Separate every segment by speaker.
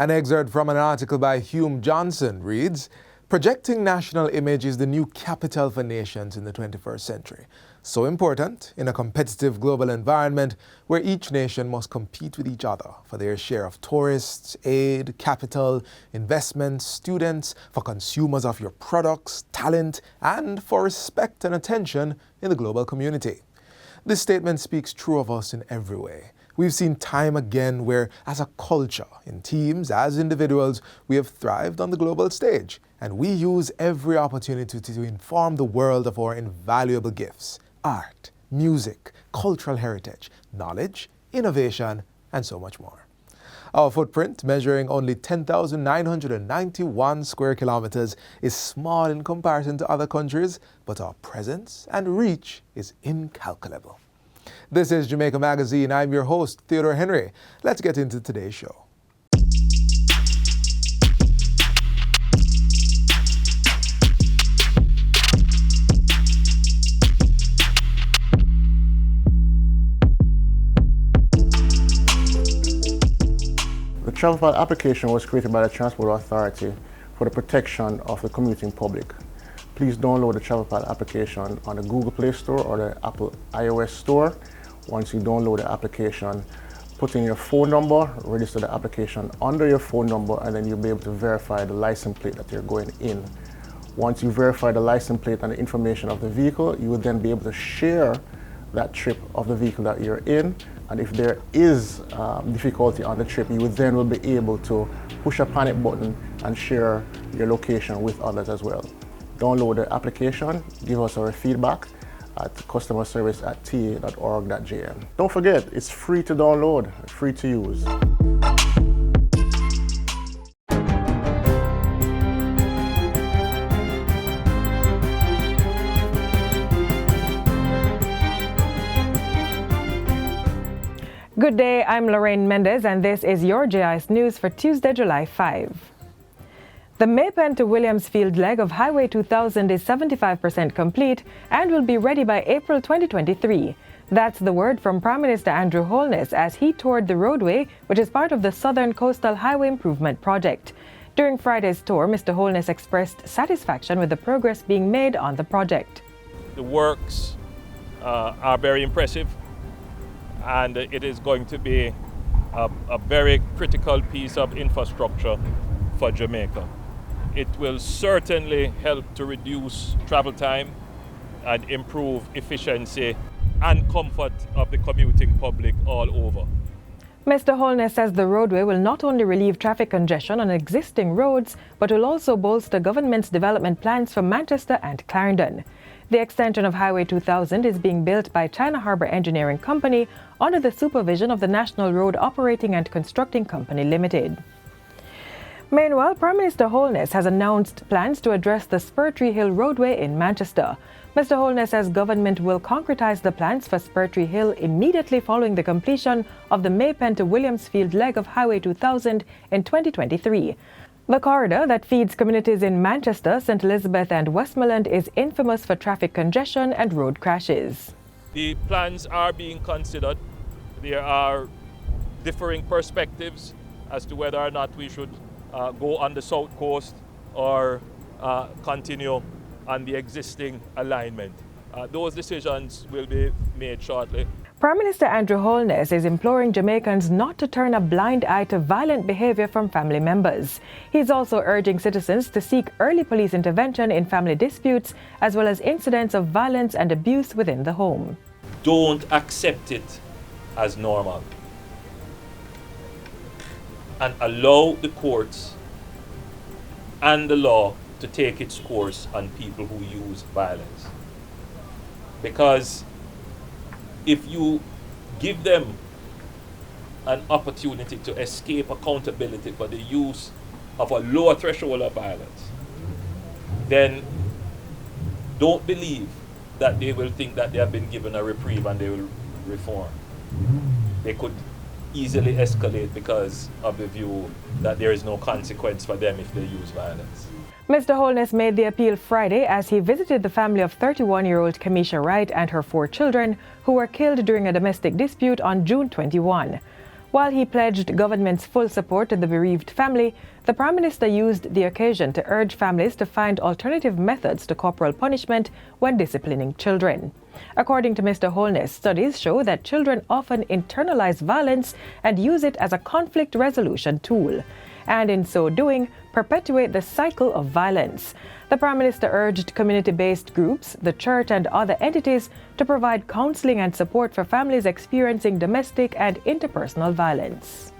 Speaker 1: An excerpt from an article by Hume Johnson reads, "Projecting national image is the new capital for nations in the 21st century. So important in a competitive global environment where each nation must compete with each other for their share of tourists, aid, capital, investments, students, for consumers of your products, talent, and for respect and attention in the global community." This statement speaks true of us in every way. We've seen time again where, as a culture, in teams, as individuals, we have thrived on the global stage, and we use every opportunity to inform the world of our invaluable gifts: art, music, cultural heritage, knowledge, innovation, and so much more. Our footprint, measuring only 10,991 square kilometers, is small in comparison to other countries, but our presence and reach is incalculable. This is Jamaica Magazine. I'm your host, Theodore Henry. Let's get into today's show.
Speaker 2: The travel pad application was created by the Transport Authority for the protection of the commuting public. Please download the travel pad application on the Google Play Store or the Apple iOS Store. Once you download the application, put in your phone number, register the application under your phone number, and then you'll be able to verify the license plate that you're going in. Once you verify the license plate and the information of the vehicle, you will then be able to share that trip of the vehicle that you're in. And if there is difficulty on the trip, you will then be able to push a panic button and share your location with others as well. Download the application, give us our feedback at customerservice@ta.org.jm. Don't forget, it's free to download, free to use.
Speaker 3: Good day, I'm Lorraine Mendez, and this is your JIS News for Tuesday, July 5. The Maypen to Williamsfield leg of Highway 2000 is 75% complete and will be ready by April 2023. That's the word from Prime Minister Andrew Holness as he toured the roadway, which is part of the Southern Coastal Highway Improvement Project. During Friday's tour, Mr. Holness expressed satisfaction with the progress being made on the project.
Speaker 4: The works are very impressive, and it is going to be a very critical piece of infrastructure for Jamaica. It will certainly help to reduce travel time and improve efficiency and comfort of the commuting public all over.
Speaker 3: Mr. Holness says the roadway will not only relieve traffic congestion on existing roads, but will also bolster government's development plans for Manchester and Clarendon. The extension of Highway 2000 is being built by China Harbour Engineering Company under the supervision of the National Road Operating and Constructing Company Limited. Meanwhile, Prime Minister Holness has announced plans to address the Spurtree Hill roadway in Manchester. Mr. Holness says government will concretise the plans for Spurtree Hill immediately following the completion of the Maypen to Williamsfield leg of Highway 2000 in 2023. The corridor that feeds communities in Manchester, St. Elizabeth and Westmoreland is infamous for traffic congestion and road crashes.
Speaker 4: The plans are being considered. There are differing perspectives as to whether or not we should go on the south coast or continue on the existing alignment. Those decisions will be made shortly.
Speaker 3: Prime Minister Andrew Holness is imploring Jamaicans not to turn a blind eye to violent behavior from family members. He's also urging citizens to seek early police intervention in family disputes, as well as incidents of violence and abuse within the home.
Speaker 4: Don't accept it as normal, and allow the courts and the law to take its course on people who use violence. Because if you give them an opportunity to escape accountability for the use of a lower threshold of violence, then don't believe that they will think that they have been given a reprieve and they will reform. They could easily escalate because of the view that there is no consequence for them if they use violence.
Speaker 3: Mr. Holness made the appeal Friday as he visited the family of 31-year-old Kamisha Wright and her 4 children who were killed during a domestic dispute on June 21. While he pledged government's full support to the bereaved family, the Prime Minister used the occasion to urge families to find alternative methods to corporal punishment when disciplining children. According to Mr. Holness, studies show that children often internalize violence and use it as a conflict resolution tool, and in so doing, perpetuate the cycle of violence. The Prime Minister urged community-based groups, the church and other entities to provide counseling and support for families experiencing domestic and interpersonal violence.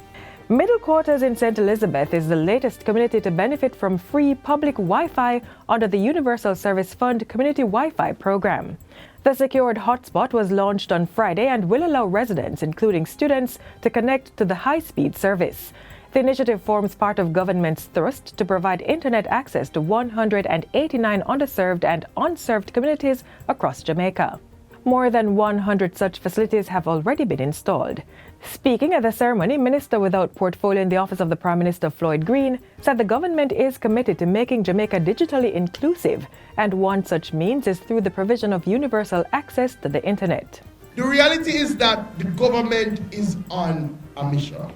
Speaker 3: Middle Quarters in St. Elizabeth is the latest community to benefit from free public Wi-Fi under the Universal Service Fund Community Wi-Fi program. The secured hotspot was launched on Friday and will allow residents, including students, to connect to the high-speed service. The initiative forms part of government's thrust to provide internet access to 189 underserved and unserved communities across Jamaica. More than 100 such facilities have already been installed. Speaking at the ceremony, Minister without portfolio in the Office of the Prime Minister, Floyd Green, said the government is committed to making Jamaica digitally inclusive, and one such means is through the provision of universal access to the internet.
Speaker 5: The reality is that the government is on a mission.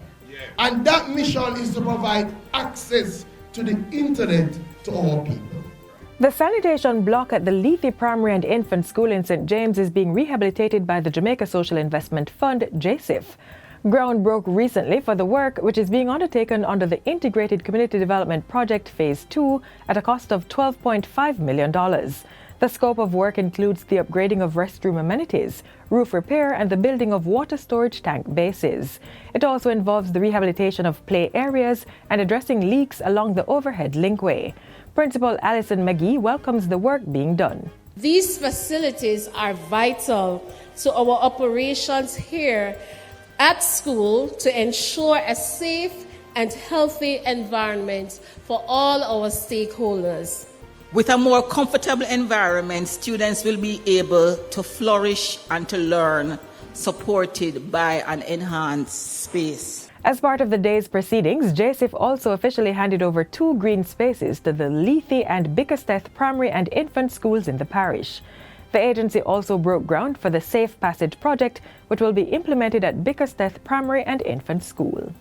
Speaker 5: And that mission is to provide access to the internet to all people.
Speaker 3: The sanitation block at the Lethe Primary and Infant School in St. James is being rehabilitated by the Jamaica Social Investment Fund, JSIF. Ground broke recently for the work, which is being undertaken under the Integrated Community Development Project Phase 2 at a cost of $12.5 million. The scope of work includes the upgrading of restroom amenities, roof repair, and the building of water storage tank bases. It also involves the rehabilitation of play areas and addressing leaks along the overhead linkway. Principal Alison McGee welcomes the work being done.
Speaker 6: These facilities are vital to our operations here at school to ensure a safe and healthy environment for all our stakeholders.
Speaker 7: With a more comfortable environment, students will be able to flourish and to learn, supported by an enhanced space.
Speaker 3: As part of the day's proceedings, JSIF also officially handed over 2 green spaces to the Lethe and Bickersteth Primary and Infant Schools in the parish. The agency also broke ground for the Safe Passage project, which will be implemented at Bickersteth Primary and Infant School.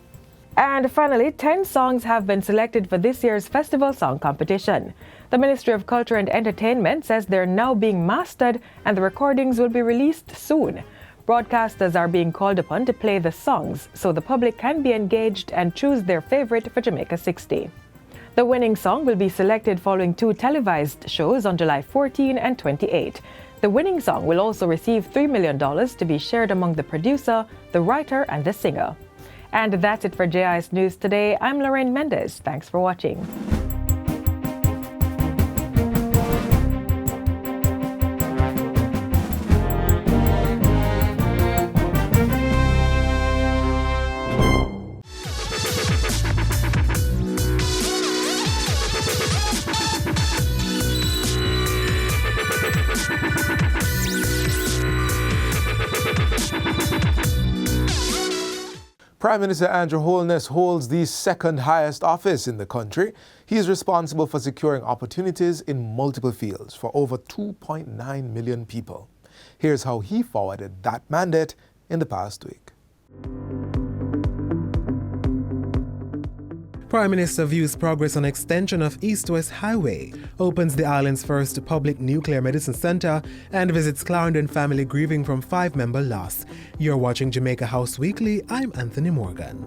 Speaker 3: And finally, 10 songs have been selected for this year's festival song competition. The Ministry of Culture and Entertainment says they're now being mastered and the recordings will be released soon. Broadcasters are being called upon to play the songs so the public can be engaged and choose their favorite for Jamaica 60. The winning song will be selected following 2 televised shows on July 14 and 28. The winning song will also receive $3 million to be shared among the producer, the writer, and the singer. And that's it for JIS News today. I'm Lorraine Mendez. Thanks for watching.
Speaker 1: Prime Minister Andrew Holness holds the second highest office in the country. He is responsible for securing opportunities in multiple fields for over 2.9 million people. Here's how he forwarded that mandate in the past week.
Speaker 8: Prime Minister views progress on extension of East-West Highway, opens the island's first public nuclear medicine center, and visits Clarendon family grieving from 5-member loss. You're watching Jamaica House Weekly. I'm Anthony Morgan.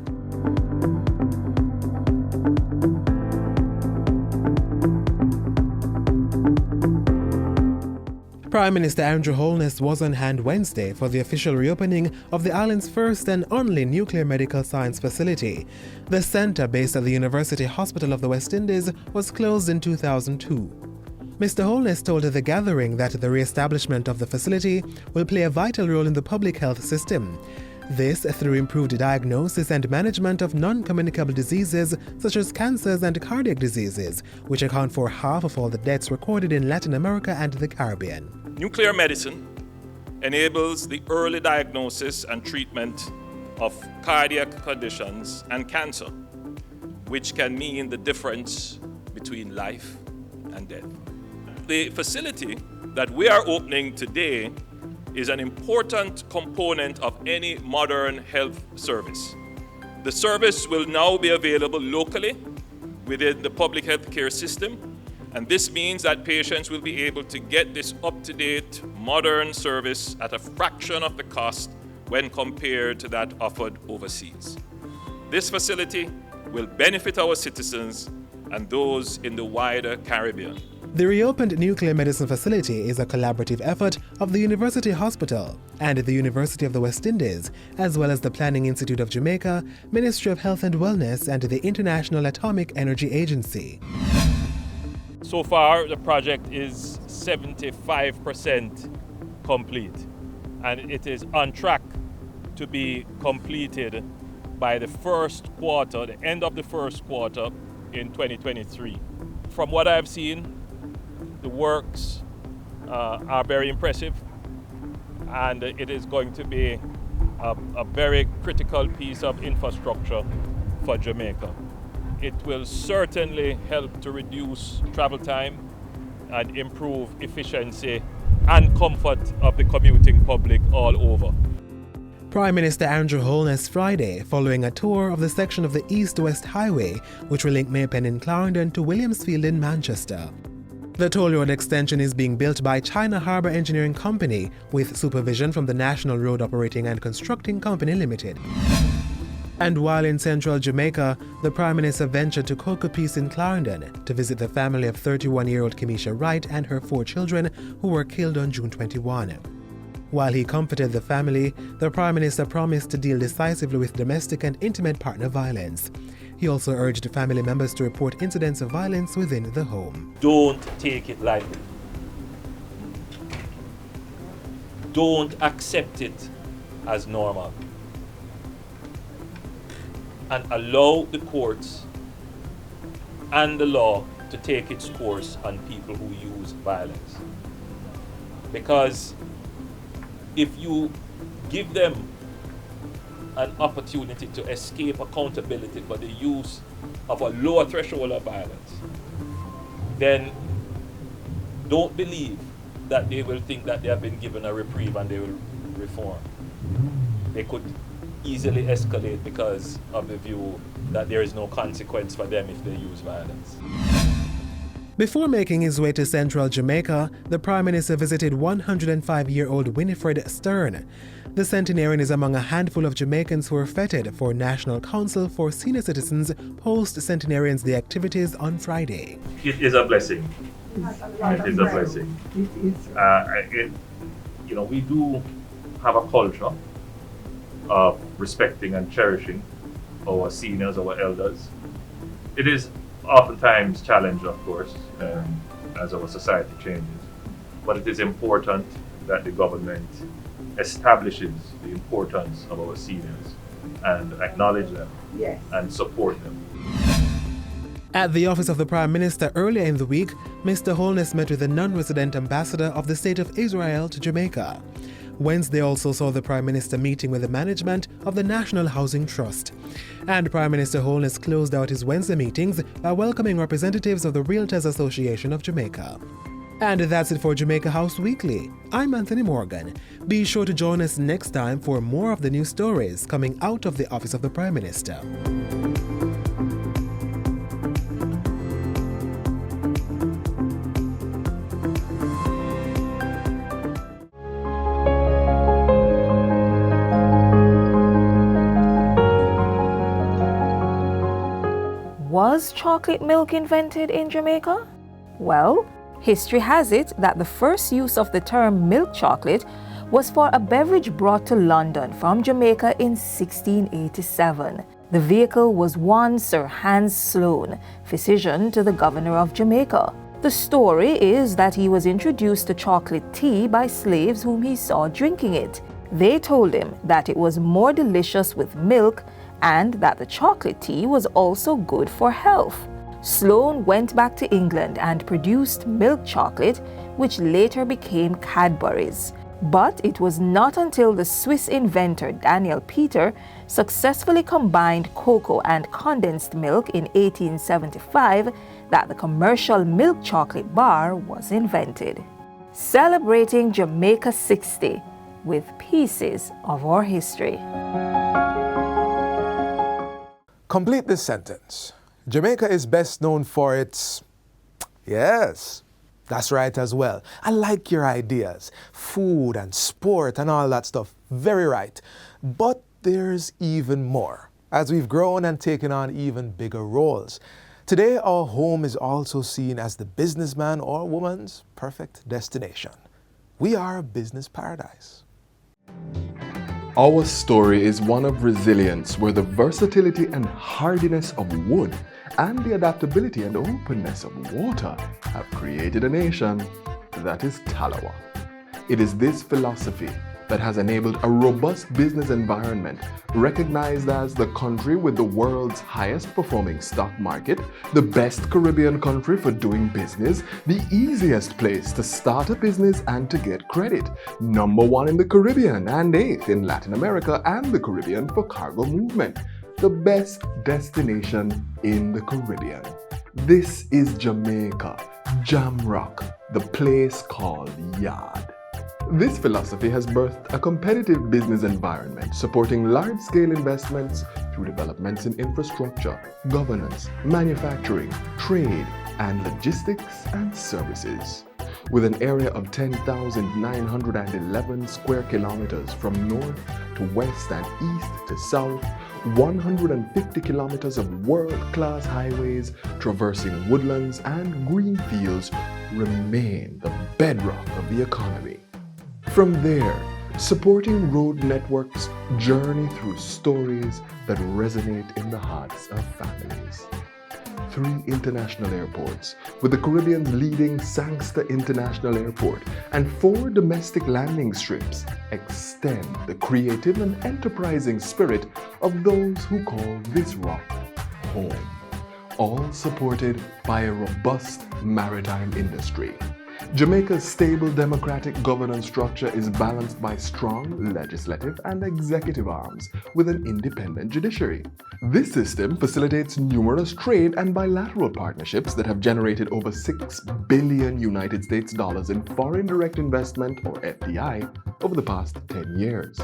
Speaker 8: Prime Minister Andrew Holness was on hand Wednesday for the official reopening of the island's first and only nuclear medical science facility. The center, based at the University Hospital of the West Indies, was closed in 2002. Mr. Holness told the gathering that the re-establishment of the facility will play a vital role in the public health system. This through improved diagnosis and management of non-communicable diseases such as cancers and cardiac diseases, which account for half of all the deaths recorded in Latin America and the Caribbean.
Speaker 4: Nuclear medicine enables the early diagnosis and treatment of cardiac conditions and cancer, which can mean the difference between life and death. The facility that we are opening today is an important component of any modern health service. The service will now be available locally within the public health care system, and this means that patients will be able to get this up-to-date, modern service at a fraction of the cost when compared to that offered overseas. This facility will benefit our citizens and those in the wider Caribbean.
Speaker 8: The reopened nuclear medicine facility is a collaborative effort of the University Hospital and the University of the West Indies, as well as the Planning Institute of Jamaica, Ministry of Health and Wellness, and the International Atomic Energy Agency.
Speaker 4: So far, the project is 75% complete, and it is on track to be completed by the first quarter, the end of the first quarter in 2023. From what I've seen, the works are very impressive, and it is going to be a very critical piece of infrastructure for Jamaica. It will certainly help to reduce travel time and improve efficiency and comfort of the commuting public all over.
Speaker 8: Prime Minister Andrew Holness Friday, following a tour of the section of the East-West Highway, which will link Maypen in Clarendon to Williamsfield in Manchester. The toll road extension is being built by China Harbour Engineering Company with supervision from the National Road Operating and Constructing Company Limited. And while in central Jamaica, the Prime Minister ventured to Cocoa Peace in Clarendon to visit the family of 31-year-old Kemisha Wright and her 4 children who were killed on June 21. While he comforted the family, the Prime Minister promised to deal decisively with domestic and intimate partner violence. He also urged family members to report incidents of violence within the home.
Speaker 4: Don't take it lightly. Don't accept it as normal. And allow the courts and the law to take its course on people who use violence. Because if you give them an opportunity to escape accountability for the use of a lower threshold of violence, then don't believe that they will think that they have been given a reprieve and they will reform. They could easily escalate because of the view that there is no consequence for them if they use violence.
Speaker 8: Before making his way to central Jamaica, the Prime Minister visited 105-year-old Winifred Stern. The centenarian is among a handful of Jamaicans who were feted for National Council for Senior Citizens post-Centenarians Day activities on Friday.
Speaker 4: It is a blessing. It is a blessing. We do have a culture of respecting and cherishing our seniors, our elders. It is oftentimes challenged, of course, as our society changes. But it is important that the government establishes the importance of our seniors and acknowledge them and support them.
Speaker 8: At the office of the Prime Minister earlier in the week, Mr. Holness met with the non-resident ambassador of the State of Israel to Jamaica. Wednesday also saw the Prime Minister meeting with the management of the National Housing Trust. And Prime Minister Holness closed out his Wednesday meetings by welcoming representatives of the Realtors Association of Jamaica. And that's it for Jamaica House Weekly. I'm Anthony Morgan. Be sure to join us next time for more of the news stories coming out of the office of the Prime Minister.
Speaker 9: Was chocolate milk invented in Jamaica? Well, history has it that the first use of the term milk chocolate was for a beverage brought to London from Jamaica in 1687. The vehicle was one Sir Hans Sloane, physician to the governor of Jamaica. The story is that he was introduced to chocolate tea by slaves whom he saw drinking it. They told him that it was more delicious with milk and that the chocolate tea was also good for health. Sloane went back to England and produced milk chocolate, which later became Cadbury's. But it was not until the Swiss inventor Daniel Peter successfully combined cocoa and condensed milk in 1875 that the commercial milk chocolate bar was invented. Celebrating Jamaica 60 with pieces of our history.
Speaker 1: Complete this sentence. Jamaica is best known for its... Yes, that's right as well. I like your ideas. Food and sport and all that stuff. Very right. But there's even more, as we've grown and taken on even bigger roles. Today, our home is also seen as the businessman or woman's perfect destination. We are a business paradise.
Speaker 10: Our story is one of resilience, where the versatility and hardiness of wood and the adaptability and openness of water have created a nation that is Talawa. It is this philosophy that has enabled a robust business environment, recognized as the country with the world's highest performing stock market, the best Caribbean country for doing business, the easiest place to start a business and to get credit, #1 in the Caribbean and 8th in Latin America and the Caribbean for cargo movement, the best destination in the Caribbean. This is Jamaica, Jamrock, the place called Yard. This philosophy has birthed a competitive business environment supporting large-scale investments through developments in infrastructure, governance, manufacturing, trade, and logistics and services. With an area of 10,911 square kilometers from north to west and east to south, 150 kilometers of world-class highways traversing woodlands and green fields remain the bedrock of the economy. From there, supporting road networks journey through stories that resonate in the hearts of families. 3 international airports, with the Caribbean's leading Sangster International Airport, and 4 domestic landing strips extend the creative and enterprising spirit of those who call this rock home, all supported by a robust maritime industry. Jamaica's stable democratic governance structure is balanced by strong legislative and executive arms with an independent judiciary. This system facilitates numerous trade and bilateral partnerships that have generated over $6 billion United States dollars in foreign direct investment, or FDI, over the past 10 years.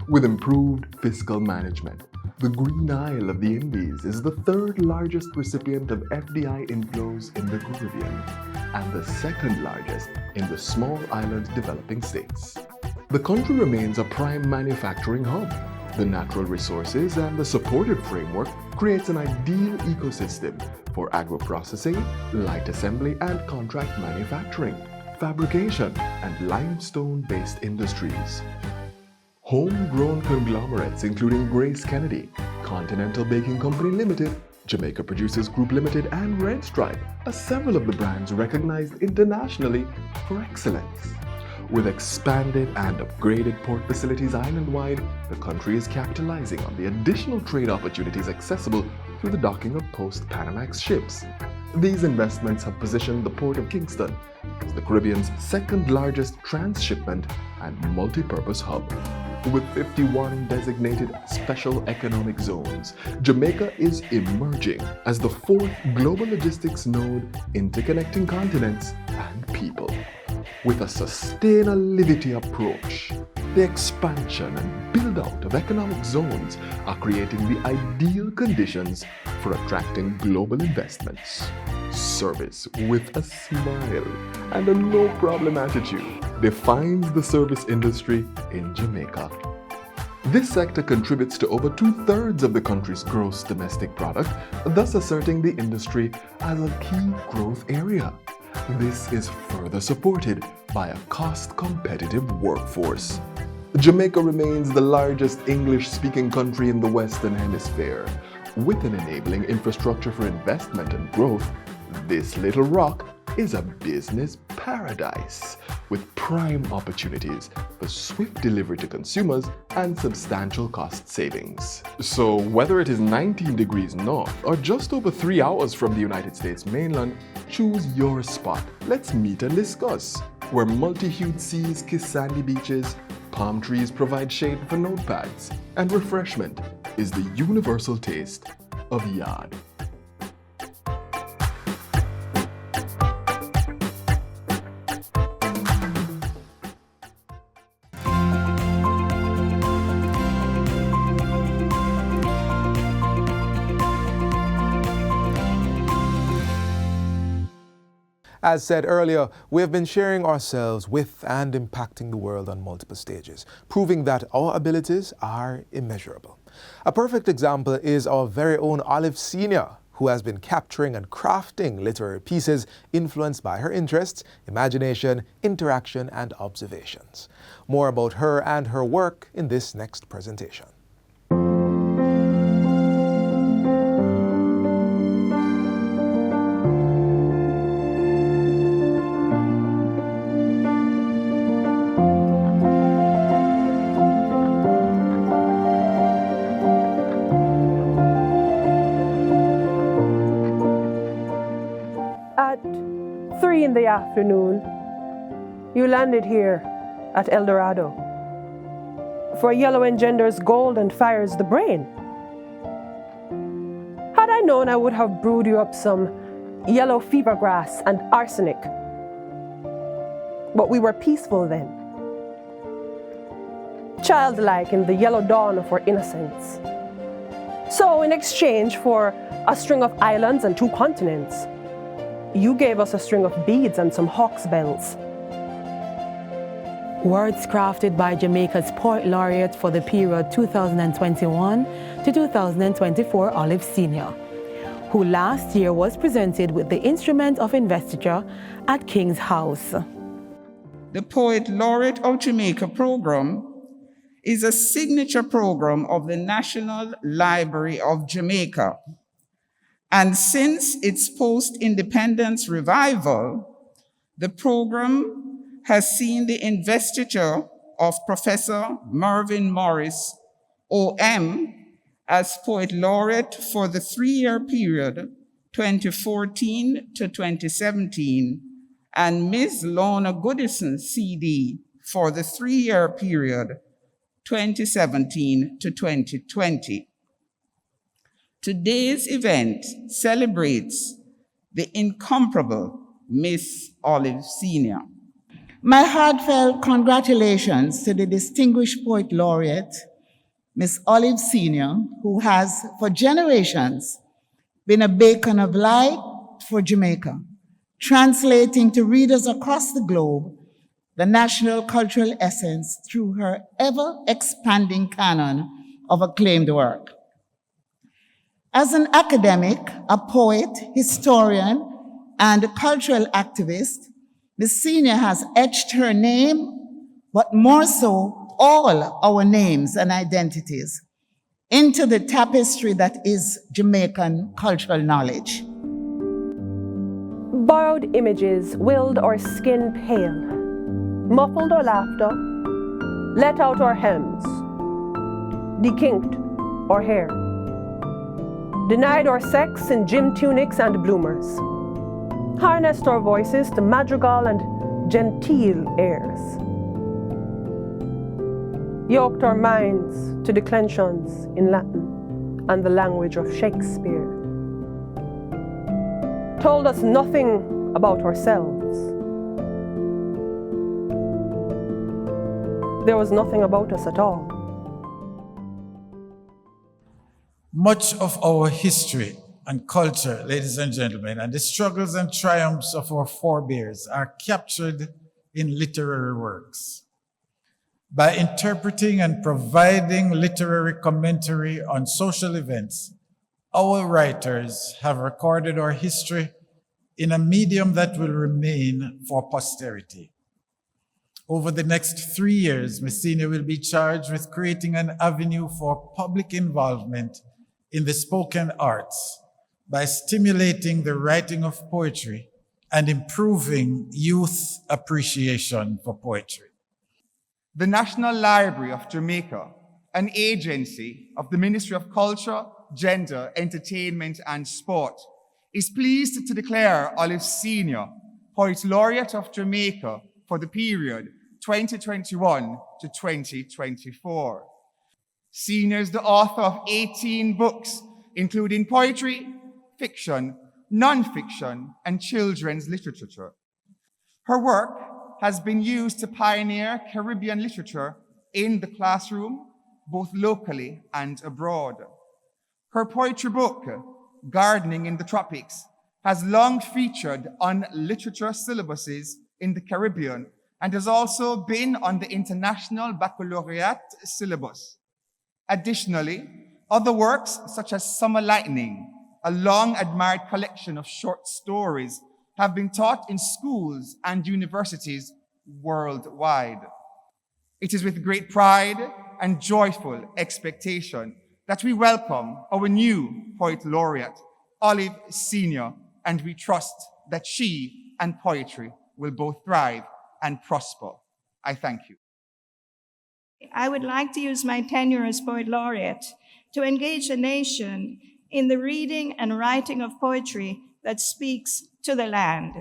Speaker 10: With improved fiscal management, the Green Isle of the Indies is the 3rd largest recipient of FDI inflows in the Caribbean and the 2nd largest in the small island developing states. The country remains a prime manufacturing hub. The natural resources and the supportive framework creates an ideal ecosystem for agro-processing, light assembly and contract manufacturing, fabrication and limestone-based industries. Homegrown conglomerates including Grace Kennedy, Continental Baking Company Limited, Jamaica Producers Group Limited and Red Stripe are several of the brands recognized internationally for excellence. With expanded and upgraded port facilities island-wide, the country is capitalizing on the additional trade opportunities accessible through the docking of post-Panamax ships. These investments have positioned the Port of Kingston as the Caribbean's 2nd largest transshipment and multi-purpose hub. With 51 designated special economic zones, Jamaica is emerging as the 4th global logistics node interconnecting continents and people. With a sustainability approach, the expansion and build-out of economic zones are creating the ideal conditions for attracting global investments. Service with a smile and a no-problem attitude defines the service industry in Jamaica. This sector contributes to over 2/3 of the country's gross domestic product, thus asserting the industry as a key growth area. This is further supported by a cost-competitive workforce. Jamaica remains the largest English-speaking country in the Western Hemisphere. With an enabling infrastructure for investment and growth, this little rock is a business paradise with prime opportunities for swift delivery to consumers and substantial cost savings. So whether it is 19 degrees north or just over 3 hours from the United States mainland, choose your spot. Let's meet and discuss. Where multi-hued seas kiss sandy beaches, palm trees provide shade for notepads, and refreshment is the universal taste of Yard.
Speaker 1: As said earlier, we have been sharing ourselves with and impacting the world on multiple stages, proving that our abilities are immeasurable. A perfect example is our very own Olive Senior, who has been capturing and crafting literary pieces influenced by her interests, imagination, interaction, and observations. More about her and her work in this next presentation.
Speaker 11: At 3 in the afternoon, you landed here at El Dorado. For yellow engenders gold and fires the brain. Had I known, I would have brewed you up some yellow fever grass and arsenic. But we were peaceful then. Childlike in the yellow dawn of our innocence. So in exchange for a string of islands and 2 continents, you gave us a string of beads and some hawk's bells.
Speaker 3: Words crafted by Jamaica's Poet Laureate for the period 2021 to 2024, Olive Senior, who last year was presented with the Instrument of Investiture at King's House.
Speaker 7: The Poet Laureate of Jamaica program is a signature program of the National Library of Jamaica. And since its post-independence revival, the program has seen the investiture of Professor Mervyn Morris, OM, as Poet Laureate for the 3-year period 2014 to 2017, and Ms. Lorna Goodison, CD, for the 3-year period 2017 to 2020. Today's event celebrates the incomparable Miss Olive Senior.
Speaker 12: My heartfelt congratulations to the distinguished Poet Laureate, Miss Olive Senior, who has for generations been a beacon of light for Jamaica, translating to readers across the globe the national cultural essence through her ever-expanding canon of acclaimed work. As an academic, a poet, historian, and a cultural activist, Ms. Senior has etched her name, but more so, all our names and identities into the tapestry that is Jamaican cultural knowledge.
Speaker 11: Borrowed images willed our skin pale, muffled our laughter, let out our hems, dekinked our hair, denied our sex in gym tunics and bloomers, harnessed our voices to madrigal and genteel airs, yoked our minds to declensions in Latin and the language of Shakespeare, told us nothing about ourselves. There was nothing about us at all.
Speaker 13: Much of our history and culture, ladies and gentlemen, and the struggles and triumphs of our forebears are captured in literary works. By interpreting and providing literary commentary on social events, our writers have recorded our history in a medium that will remain for posterity. Over the next 3 years, Ms. Senior will be charged with creating an avenue for public involvement in the spoken arts by stimulating the writing of poetry and improving youth appreciation for poetry.
Speaker 14: The National Library of Jamaica, an agency of the Ministry of Culture, Gender, Entertainment and Sport, is pleased to declare Olive Senior Poet Laureate of Jamaica for the period 2021 to 2024. Senior is the author of 18 books, including poetry, fiction, non-fiction, and children's literature. Her work has been used to pioneer Caribbean literature in the classroom, both locally and abroad. Her poetry book, Gardening in the Tropics, has long featured on literature syllabuses in the Caribbean and has also been on the International Baccalaureate syllabus. Additionally, other works such as Summer Lightning, a long-admired collection of short stories, have been taught in schools and universities worldwide. It is with great pride and joyful expectation that we welcome our new Poet Laureate, Olive Senior, and we trust that she and poetry will both thrive and prosper. I thank you.
Speaker 15: I would like to use my tenure as Poet Laureate to engage the nation in the reading and writing of poetry that speaks to the land,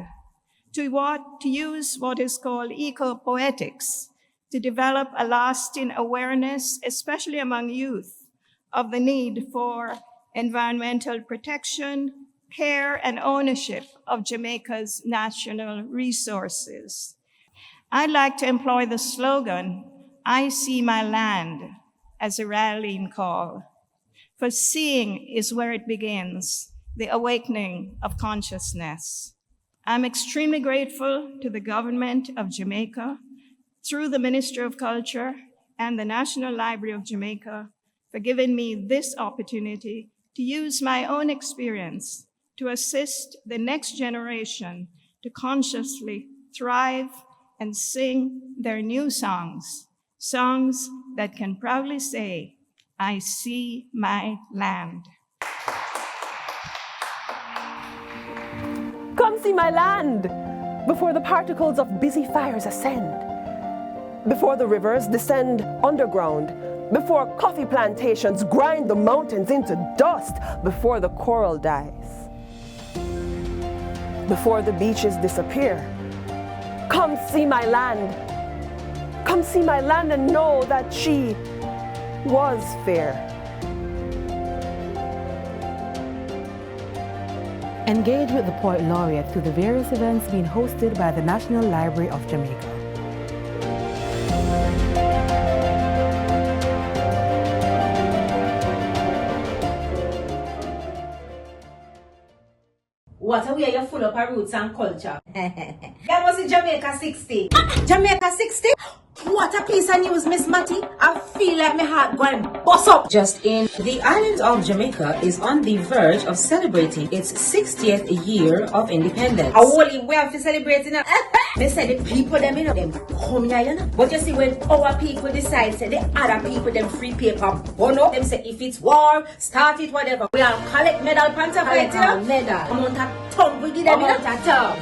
Speaker 15: to use what is called eco-poetics, to develop a lasting awareness, especially among youth, of the need for environmental protection, care, and ownership of Jamaica's natural resources. I'd like to employ the slogan, "I see my land," as a rallying call. For seeing is where it begins, the awakening of consciousness. I'm extremely grateful to the government of Jamaica, through the Ministry of Culture and the National Library of Jamaica, for giving me this opportunity to use my own experience to assist the next generation to consciously thrive and sing their new songs, songs that can proudly say, "I see my land."
Speaker 11: Come see my land before the particles of busy fires ascend, before the rivers descend underground, before coffee plantations grind the mountains into dust, before the coral dies, before the beaches disappear. Come see my land. Come see my land and know that she was fair.
Speaker 3: Engage with the Poet Laureate through the various events being hosted by the National Library of Jamaica.
Speaker 16: What a way you're full of our roots and culture. That was in Jamaica 60. Jamaica 60? What a piece of news, Miss Matty. I feel like my heart going bust up.
Speaker 17: Just in, the island of Jamaica is on the verge of celebrating its 60th year of independence.
Speaker 16: A whole way of celebrating it. They say the people them, them come here, you know. But you see, when our people decide, say the other people them free paper, burn up, them say if it's war, start it, whatever. We all collect medal, panta for it, you know. Medal. Amount of tongue we give them, you know.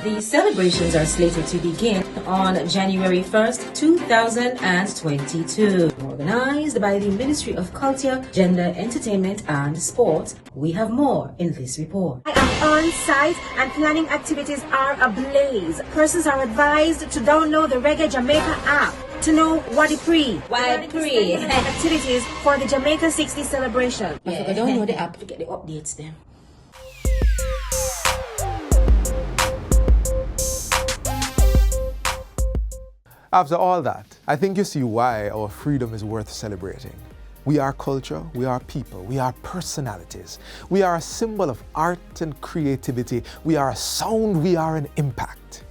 Speaker 17: The celebrations are slated to begin on January 1st, 2022. Organized by the Ministry of Culture, Gender, Entertainment and Sport. We have more in this report.
Speaker 16: I am on site and planning activities are ablaze. Persons are advised to download the Reggae Jamaica app to know what it pre. Activities for the Jamaica 60 celebration.
Speaker 17: I forgot to download the app to get the updates then.
Speaker 1: After all that, I think you see why our freedom is worth celebrating. We are culture, we are people, we are personalities. We are a symbol of art and creativity. We are a sound, we are an impact.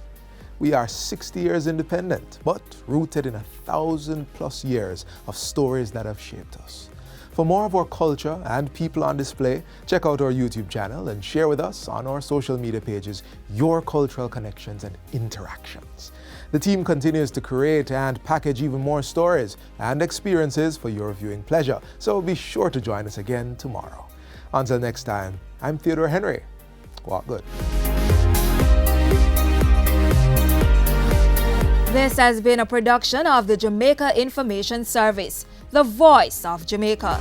Speaker 1: We are 60 years independent, but rooted in 1,000+ years of stories that have shaped us. For more of our culture and people on display, check out our YouTube channel and share with us on our social media pages your cultural connections and interactions. The team continues to create and package even more stories and experiences for your viewing pleasure, so be sure to join us again tomorrow. Until next time, I'm Theodore Henry. Walk good.
Speaker 9: This has been a production of the Jamaica Information Service, the voice of Jamaica.